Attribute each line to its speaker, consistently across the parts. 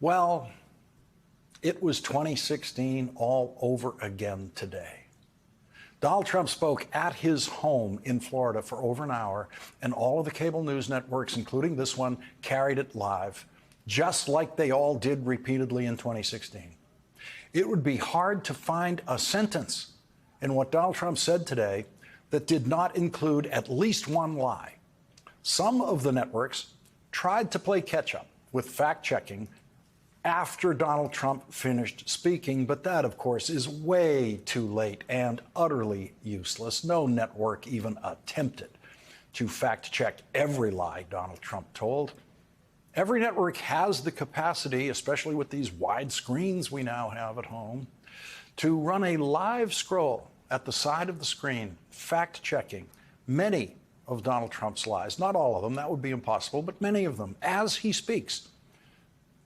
Speaker 1: Well, it was 2016 all over again today. Donald Trump spoke at his home in Florida for over an hour, and all of the cable news networks, including this one, carried it live, just like they all did repeatedly in 2016. It would be hard to find a sentence in what Donald Trump said today that did not include at least one lie. Some of the networks tried to play catch-up with fact-checking after Donald Trump finished speaking, but that, of course, is way too late and utterly useless. No network even attempted to fact-check every lie Donald Trump told. Every network has the capacity, especially with these wide screens we now have at home, to run a live scroll at the side of the screen, fact-checking many of Donald Trump's lies. Not all of them, that would be impossible, but many of them as he speaks.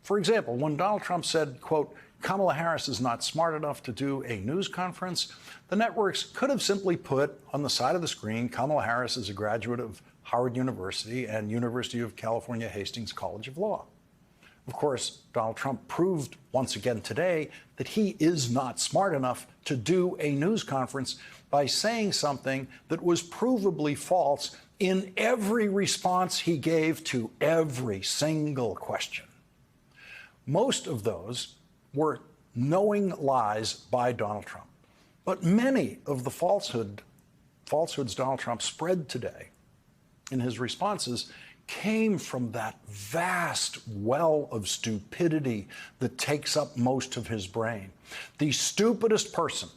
Speaker 1: For example, when Donald Trump said, quote, Kamala Harris is not smart enough to do a news conference, the networks could have simply put on the side of the screen, Kamala Harris is a graduate of Howard University and University of California Hastings College of Law. Of course, Donald Trump proved once again today that he is not smart enough to do a news conference by saying something that was provably false in every response he gave to every single question. Most of those were knowing lies by Donald Trump. But many of the falsehoods Donald Trump spread today in his responses came from that vast well of stupidity that takes up most of his brain. The stupidest person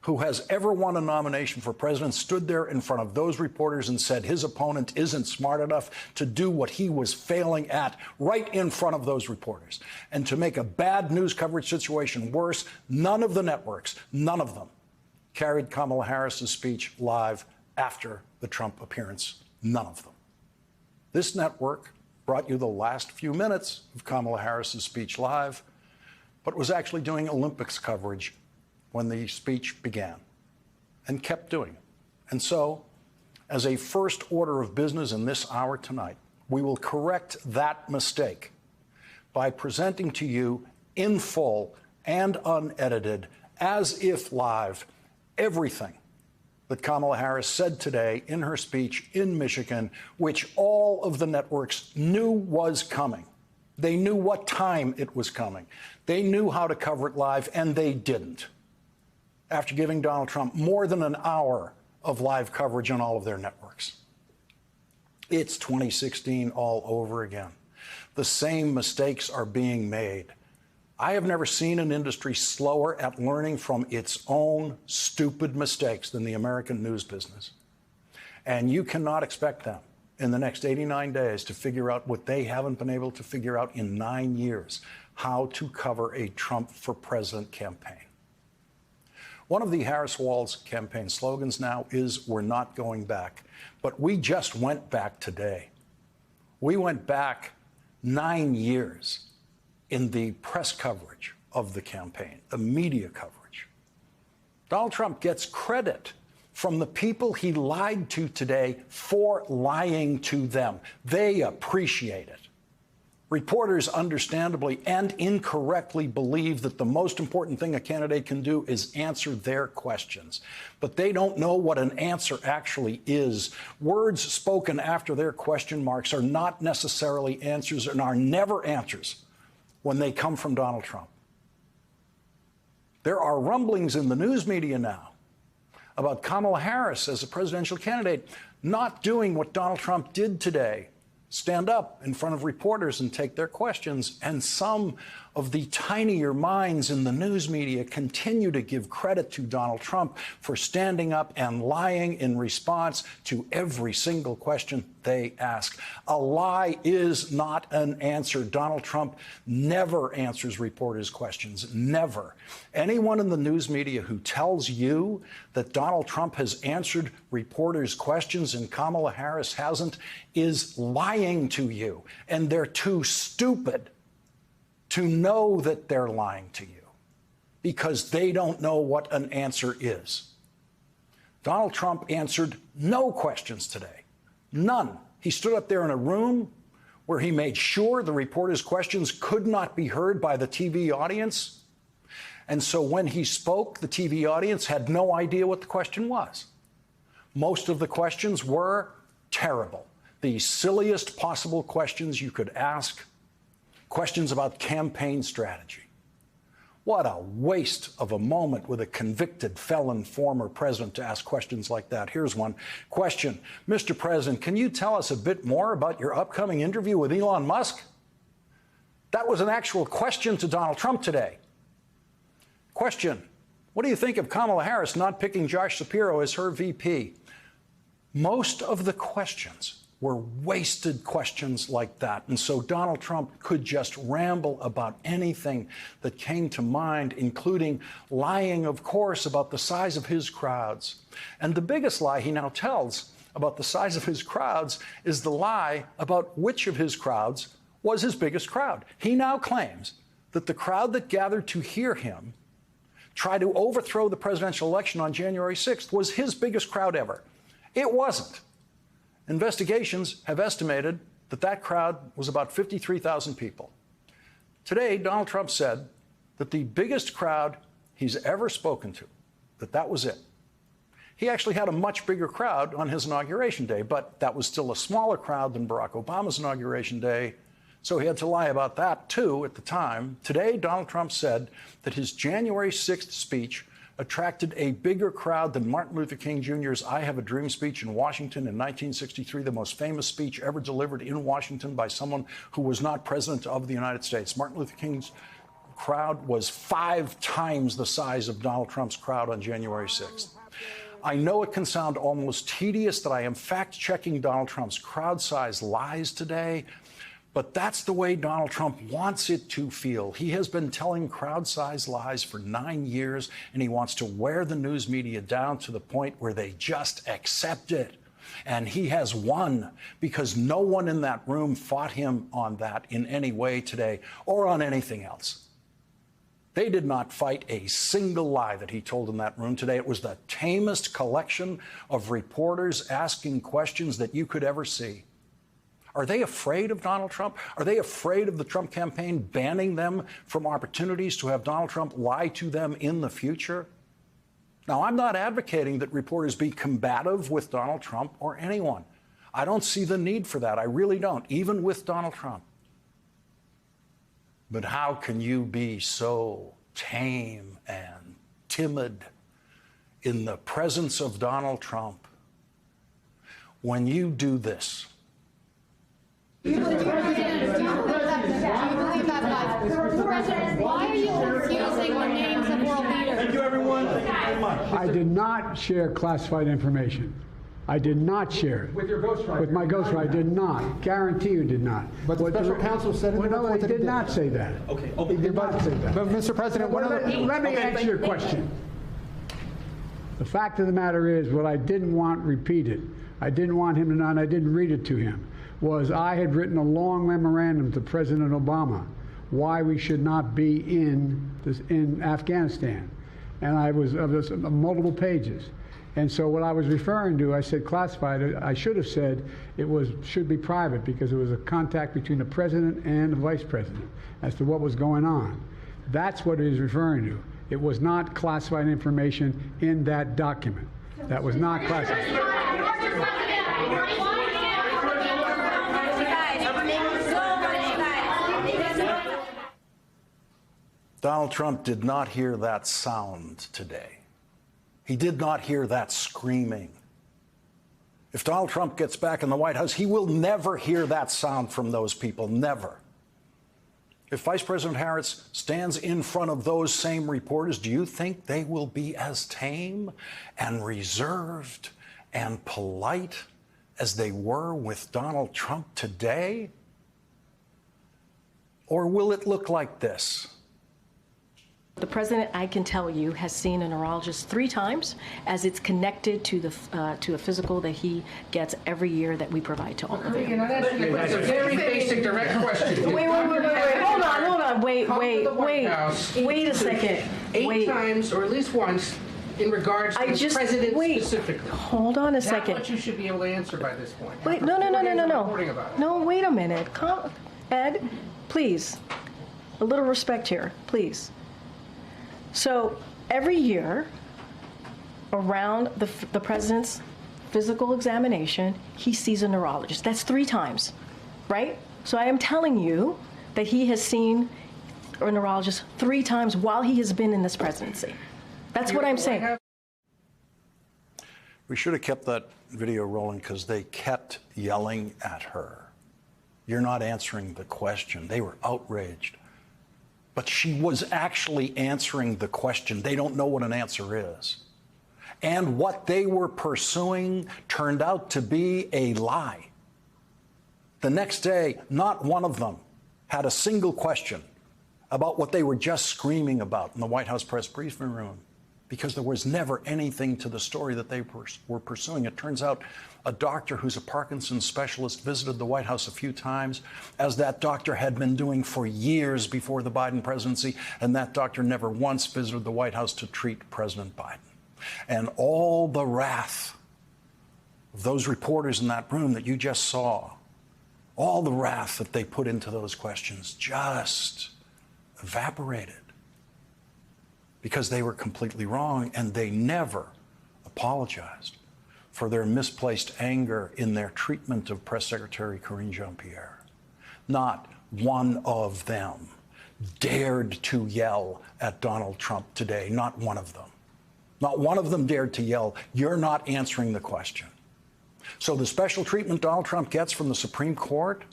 Speaker 1: who has ever won a nomination for president stood there in front of those reporters and said his opponent isn't smart enough to do what he was failing at right in front of those reporters. And to make a bad news coverage situation worse, none of the networks, none of them, carried Kamala Harris's speech live after the Trump appearance. None of them. This network brought you the last few minutes of Kamala Harris's speech live, but was actually doing Olympics coverage when the speech began and kept doing it. And so, as a first order of business in this hour tonight, we will correct that mistake by presenting to you in full and unedited, as if live, everything that Kamala Harris said today in her speech in Michigan, which all of the networks knew was coming. They knew what time it was coming. They knew how to cover it live, and they didn't, after giving Donald Trump more than an hour of live coverage on all of their networks. It's 2016 all over again. The same mistakes are being made. I have never seen an industry slower at learning from its own stupid mistakes than the American news business. And you cannot expect them in the next 89 days to figure out what they haven't been able to figure out in 9 years, how to cover a Trump for president campaign. One of the Harris-Walz campaign slogans now is, we're not going back. But we just went back today. We went back 9 years in the press coverage of the campaign, the media coverage. Donald Trump gets credit from the people he lied to today for lying to them. They appreciate it. Reporters understandably and incorrectly believe that the most important thing a candidate can do is answer their questions. But they don't know what an answer actually is. Words spoken after their question marks are not necessarily answers and are never answers when they come from Donald Trump. There are rumblings in the news media now about Kamala Harris as a presidential candidate not doing what Donald Trump did today, stand up in front of reporters and take their questions. And some of the tinier minds in the news media continue to give credit to Donald Trump for standing up and lying in response to every single question they ask. A lie is not an answer. Donald Trump never answers reporters' questions, never. Anyone in the news media who tells you that Donald Trump has answered reporters' questions and Kamala Harris hasn't is lying to you, and they're too stupid to know that they're lying to you because they don't know what an answer is. Donald Trump answered no questions today. None. He stood up there in a room where he made sure the reporter's questions could not be heard by the TV audience. And so when he spoke, the TV audience had no idea what the question was. Most of the questions were terrible, the silliest possible questions you could ask, questions about campaign strategy. What a waste of a moment with a convicted felon former president to ask questions like that. Here's one question. Mr. President, can you tell us a bit more about your upcoming interview with Elon Musk? That was an actual question to Donald Trump today. Question. What do you think of Kamala Harris not picking Josh Shapiro as her VP? Most of the questions were wasted questions like that. And so Donald Trump could just ramble about anything that came to mind, including lying, of course, about the size of his crowds. And the biggest lie he now tells about the size of his crowds is the lie about which of his crowds was his biggest crowd. He now claims that the crowd that gathered to hear him try to overthrow the presidential election on January 6th was his biggest crowd ever. It wasn't. Investigations have estimated that that crowd was about 53,000 people. Today, Donald Trump said that the biggest crowd he's ever spoken to, that was it. He actually had a much bigger crowd on his inauguration day, but that was still a smaller crowd than Barack Obama's inauguration day, so he had to lie about that, too, at the time. Today, Donald Trump said that his January 6th speech attracted a bigger crowd than Martin Luther King Jr.'s I Have a Dream speech in Washington in 1963, the most famous speech ever delivered in Washington by someone who was not president of the United States. Martin Luther King's crowd was 5 times the size of Donald Trump's crowd on January 6th. I know it can sound almost tedious that I am fact-checking Donald Trump's crowd size lies today, but that's the way Donald Trump wants it to feel. He has been telling crowd size lies for 9 years, and he wants to wear the news media down to the point where they just accept it. And he has won because no one in that room fought him on that in any way today or on anything else. They did not fight a single lie that he told in that room today. It was the tamest collection of reporters asking questions that you could ever see. Are they afraid of Donald Trump? Are they afraid of the Trump campaign banning them from opportunities to have Donald Trump lie to them in the future? Now, I'm not advocating that reporters be combative with Donald Trump or anyone. I don't see the need for that. I really don't, even with Donald Trump. But how can you be so tame and timid in the presence of Donald Trump when you do this?
Speaker 2: President, why are you confusing the names of world leaders?
Speaker 3: Thank you, everyone. Thank you very much.
Speaker 4: I did not share classified information. I did not share it.
Speaker 3: With your ghostwriter?
Speaker 4: With my ghostwriter, I did not. Guarantee you did not.
Speaker 3: But the special counsel said in the report that
Speaker 4: he did not say that.
Speaker 3: Okay.
Speaker 4: He did not say that.
Speaker 3: But, Mr. President,
Speaker 4: let me answer your question. The fact of the matter is, what I didn't want repeated, I didn't want him to know, and I didn't read it to him, was I had written a long memorandum to President Obama why we should not be in Afghanistan. And I was multiple pages. And so what I was referring to, I said classified. I should have said should be private because it was a contact between the president and the vice president as to what was going on. That's what it is referring to. It was not classified information in that document. That was not classified.
Speaker 1: Donald Trump did not hear that sound today. He did not hear that screaming. If Donald Trump gets back in the White House, he will never hear that sound from those people, never. If Vice President Harris stands in front of those same reporters, do you think they will be as tame and reserved and polite as they were with Donald Trump today? Or will it look like this?
Speaker 5: The president, I can tell you, has seen a neurologist 3 times, as it's connected to a physical that he gets every year that we provide to all of them.
Speaker 3: It's a very basic, direct question.
Speaker 5: Wait. Hold on. Wait a second.
Speaker 3: 8 times, or at least once, in regards to the president
Speaker 5: wait.
Speaker 3: specifically.
Speaker 5: Hold on a second.
Speaker 3: That's what you should be able to answer by this point.
Speaker 5: Wait,
Speaker 3: After
Speaker 5: no,
Speaker 3: 4 days of
Speaker 5: no.
Speaker 3: reporting about it.
Speaker 5: No, wait a minute. Ed, please. A little respect here, please. So every year, around the president's physical examination, he sees a neurologist. That's 3 times, right? So I am telling you that he has seen a neurologist 3 times while he has been in this presidency. That's what I'm saying.
Speaker 1: We should have kept that video rolling because they kept yelling at her. You're not answering the question. They were outraged. But she was actually answering the question. They don't know what an answer is. And what they were pursuing turned out to be a lie. The next day, not one of them had a single question about what they were just screaming about in the White House press briefing room, because there was never anything to the story that they were pursuing. It turns out a doctor who's a Parkinson's specialist visited the White House a few times, as that doctor had been doing for years before the Biden presidency, and that doctor never once visited the White House to treat President Biden. And all the wrath of those reporters in that room that you just saw, all the wrath that they put into those questions just evaporated because they were completely wrong, and they never apologized for their misplaced anger in their treatment of Press Secretary Karine Jean-Pierre. Not one of them dared to yell at Donald Trump today, not one of them. Not one of them dared to yell, "You're not answering the question." So the special treatment Donald Trump gets from the Supreme Court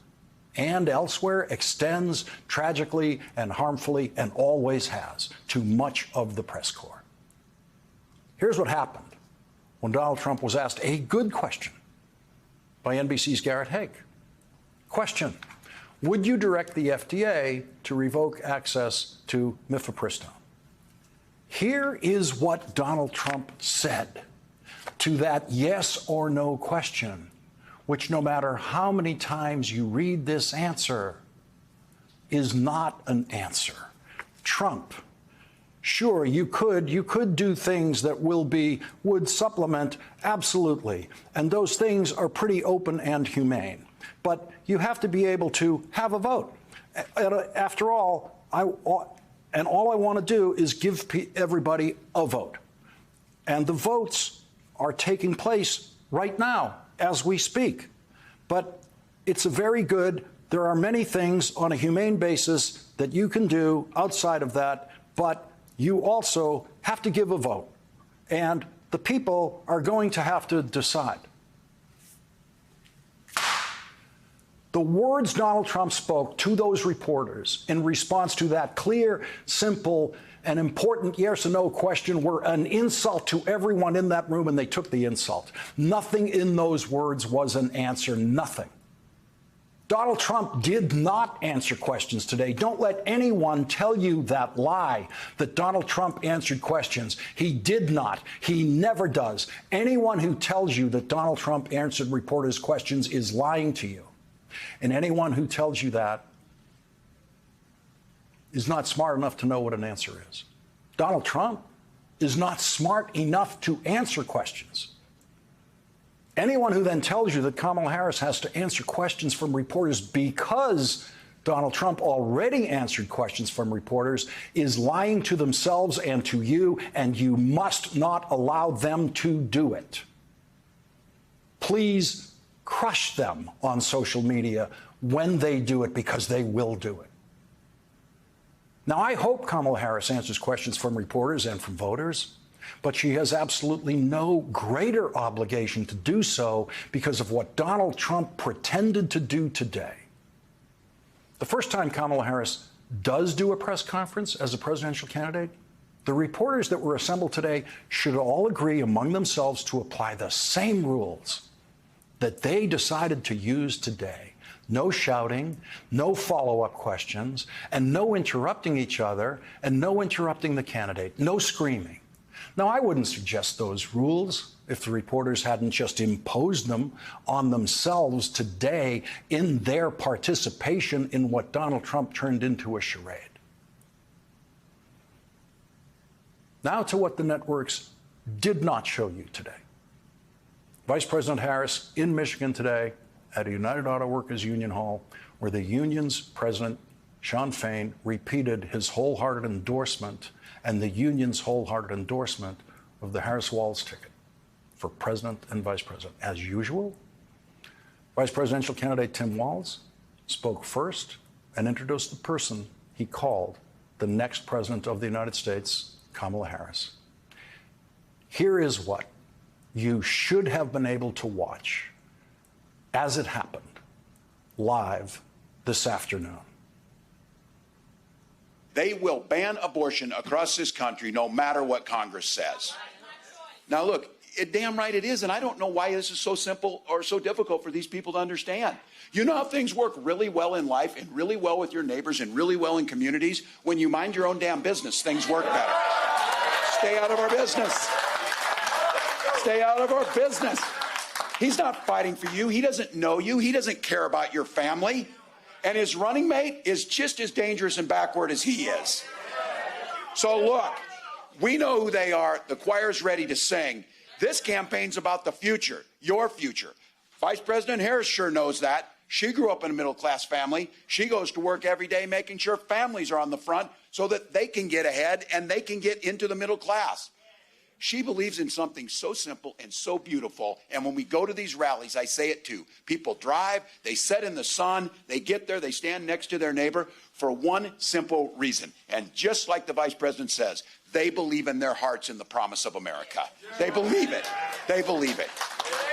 Speaker 1: and elsewhere extends tragically and harmfully, and always has, to much of the press corps. Here's what happened when Donald Trump was asked a good question by NBC's Garrett Haake. Question: would you direct the FDA to revoke access to mifepristone? Here is what Donald Trump said to that yes or no question, which, no matter how many times you read this answer, is not an answer. Trump: sure, you could do things that would supplement, absolutely. And those things are pretty open and humane. But you have to be able to have a vote. After all, all I want to do is give everybody a vote. And the votes are taking place right now as we speak. But it's a very good, there are many things on a humane basis that you can do outside of that, but you also have to give a vote. And the people are going to have to decide. The words Donald Trump spoke to those reporters in response to that clear, simple, and important yes or no question were an insult to everyone in that room, and they took the insult. Nothing in those words was an answer, nothing. Donald Trump did not answer questions today. Don't let anyone tell you that lie, that Donald Trump answered questions. He did not. He never does. Anyone who tells you that Donald Trump answered reporters' questions is lying to you. And anyone who tells you that is not smart enough to know what an answer is. Donald Trump is not smart enough to answer questions. Anyone who then tells you that Kamala Harris has to answer questions from reporters because Donald Trump already answered questions from reporters is lying to themselves and to you, and you must not allow them to do it. Please crush them on social media when they do it, because they will do it. Now, I hope Kamala Harris answers questions from reporters and from voters, but she has absolutely no greater obligation to do so because of what Donald Trump pretended to do today. The first time Kamala Harris does do a press conference as a presidential candidate, the reporters that were assembled today should all agree among themselves to apply the same rules that they decided to use today. No shouting, no follow-up questions, and no interrupting each other, and no interrupting the candidate, no screaming. Now, I wouldn't suggest those rules if the reporters hadn't just imposed them on themselves today in their participation in what Donald Trump turned into a charade. Now to what the networks did not show you today. Vice President Harris in Michigan today at a United Auto Workers Union Hall, where the union's president, Shawn Fain, repeated his wholehearted endorsement and the union's wholehearted endorsement of the Harris-Walz ticket for president and vice president. As usual, Vice presidential candidate Tim Walz spoke first and introduced the person he called the next president of the United States, Kamala Harris. Here is what you should have been able to watch as it happened live this afternoon.
Speaker 6: They will ban abortion across this country no matter what Congress says. Now, look, damn right it is, and I don't know why this is so simple or so difficult for these people to understand. You know how things work really well in life and really well with your neighbors and really well in communities? When you mind your own damn business, things work better. Stay out of our business. Stay out of our business. He's not fighting for you. He doesn't know you. He doesn't care about your family. And his running mate is just as dangerous and backward as he is. So look, we know who they are. The choir's ready to sing. This campaign's about the future, your future. Vice President Harris sure knows that. She grew up in a middle-class family. She goes to work every day making sure families are on the front so that they can get ahead and they can get into the middle class. She believes in something so simple and so beautiful. And when we go to these rallies, I say it too. People drive, they sit in the sun, they get there, they stand next to their neighbor for one simple reason. And just like the Vice President says, they believe in their hearts in the promise of America. They believe it. They believe it.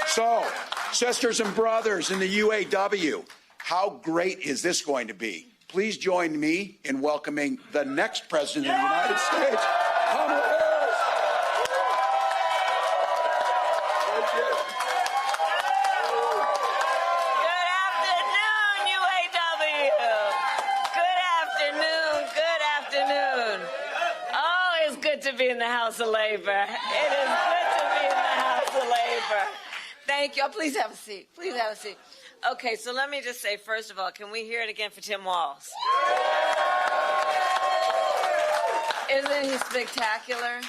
Speaker 6: So, sisters and brothers in the UAW, how great is this going to be? Please join me in welcoming the next President of the United States, Kamala Harris.
Speaker 7: To be in the House of Labor. It is good to be in the House of Labor. Thank you. Oh, please have a seat. Please have a seat. Okay, so let me just say, first of all, can we hear it again for Tim Walz? Isn't he spectacular?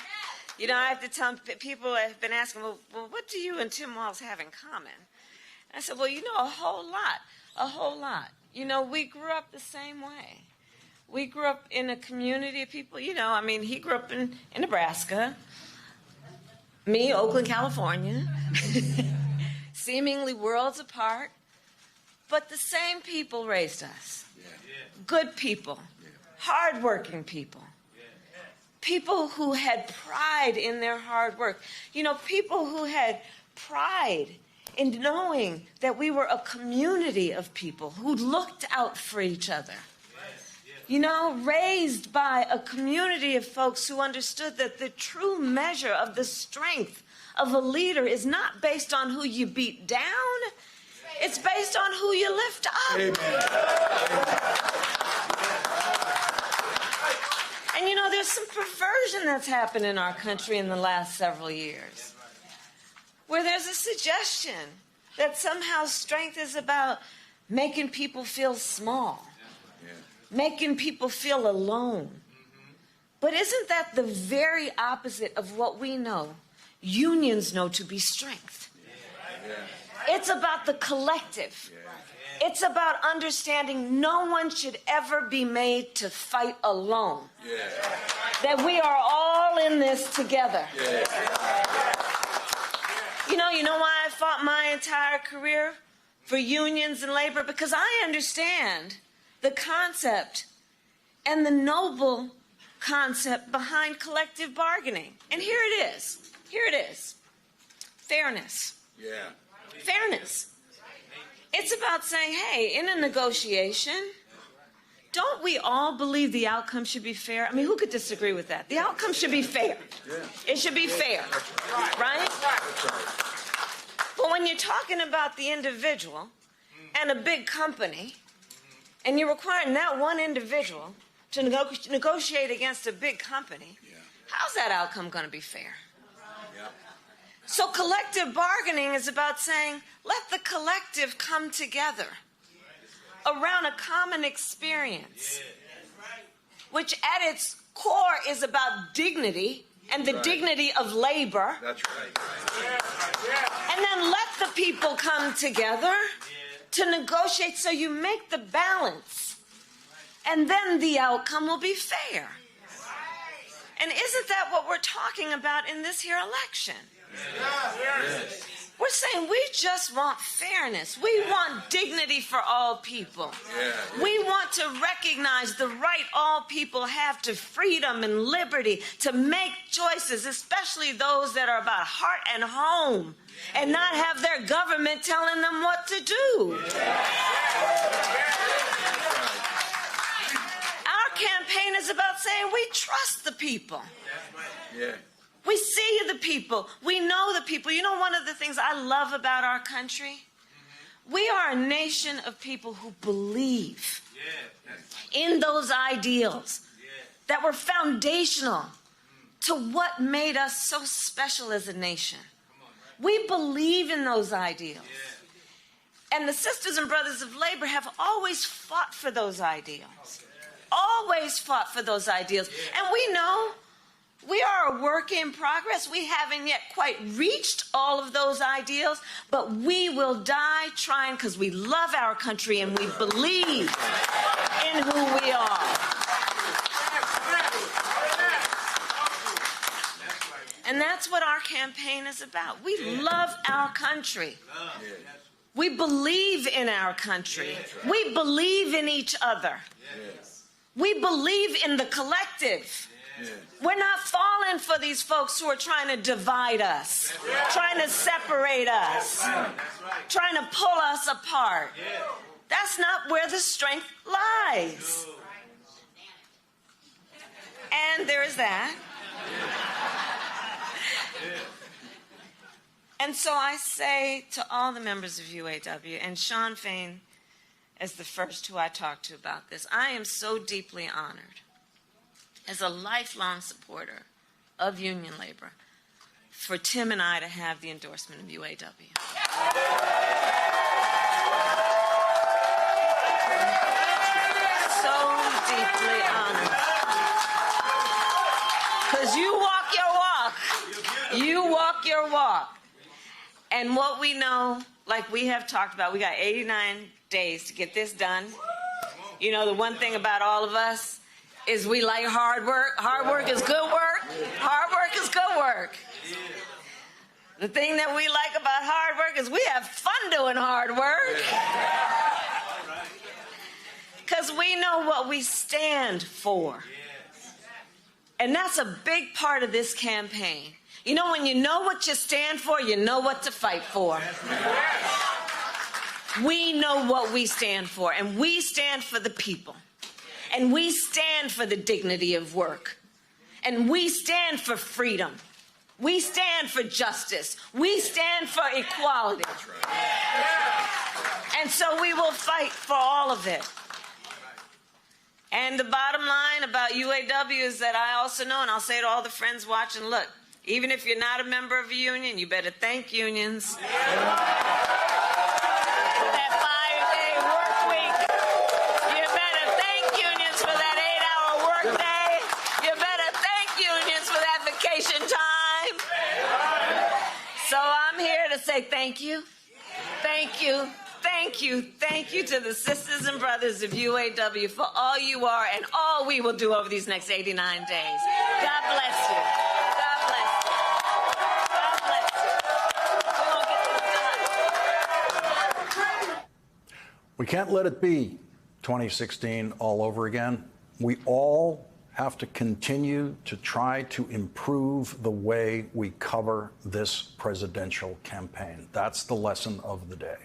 Speaker 7: You know, I have to tell people have been asking, well, what do you and Tim Walz have in common? I said, well, you know, a whole lot. You know, we grew up the same way. We grew up in a community of people, you know, I mean, he grew up in Nebraska, me, Oakland, California, seemingly worlds apart, but the same people raised us. Good people, hardworking people, people who had pride in their hard work, you know, people who had pride in knowing that we were a community of people who looked out for each other. You know, raised by a community of folks who understood that the true measure of the strength of a leader is not based on who you beat down, it's based on who you lift up. Amen. And you know, there's some perversion that's happened in our country in the last several years, where there's a suggestion that somehow strength is about making people feel small. Making people feel alone. But isn't that the very opposite of what we know unions know to be strength? It's about the collective. It's about understanding no one should ever be made to fight alone. That we are all in this together. You know why I fought my entire career for unions and labor? Because I understand the concept and the noble concept behind collective bargaining. And here it is. Here it is. Fairness. Fairness. It's about saying, hey, in a negotiation, don't we all believe the outcome should be fair? I mean, who could disagree with that? The outcome should be fair. It should be fair, right? But when you're talking about the individual and a big company, and you're requiring that one individual to negotiate against a big company, how's that outcome going to be fair? So collective bargaining is about saying, let the collective come together around a common experience, which at its core is about dignity and the dignity of labor.
Speaker 6: That's right.
Speaker 7: And then let the people come together to negotiate so you make the balance. And then the outcome will be fair. And isn't that what we're talking about in this here election? We're saying we just want fairness. We want dignity for all people. We want to recognize the right all people have to freedom and liberty to make choices, especially those that are about heart and home, and not have their government telling them what to do. Our campaign is about saying we trust the people. We see the people. We know the people. You know, one of the things I love about our country? We are a nation of people who believe in those ideals that were foundational to what made us so special as a nation. We believe in those ideals. And the Sisters and Brothers of Labor have always fought for those ideals. Always fought for those ideals. And we know we are a work in progress. We haven't yet quite reached all of those ideals, but we will die trying because we love our country and we believe in who we are. And that's what our campaign is about. We love our country. We believe in our country. We believe in each other. We believe in the collective. We're not falling for these folks who are trying to divide us, trying to separate us, trying to pull us apart. That's not where the strength lies. And there is that. And so I say to all the members of UAW, and Shawn Fain as the first who I talked to about this, I am so deeply honored as a lifelong supporter of union labor for Tim and I to have the endorsement of UAW. So deeply honored. Because you walk your walk. You walk your walk. And what we know, like we have talked about, we got 89 days to get this done. You know, the one thing about all of us is we like hard work. Hard work is good work. Hard work is good work. The thing that we like about hard work is we have fun doing hard work. Because we know what we stand for. And that's a big part of this campaign. You know, when you know what you stand for, you know what to fight for. We know what we stand for, and we stand for the people. And we stand for the dignity of work. And we stand for freedom. We stand for justice. We stand for equality. And so we will fight for all of it. And the bottom line about UAW is that I also know, and I'll say to all the friends watching, look, even if you're not a member of a union, you better thank unions. That 5-day work week. You better thank unions for that 8-hour work day. You better thank unions for that vacation time. So I'm here to say thank you. Thank you. Thank you. Thank you to the sisters and brothers of UAW for all you are and all we will do over these next 89 days. God bless you. God bless you. God bless you. We won't get this done.
Speaker 1: We can't let it be 2016 all over again. We all have to continue to try to improve the way we cover this presidential campaign. That's the lesson of the day.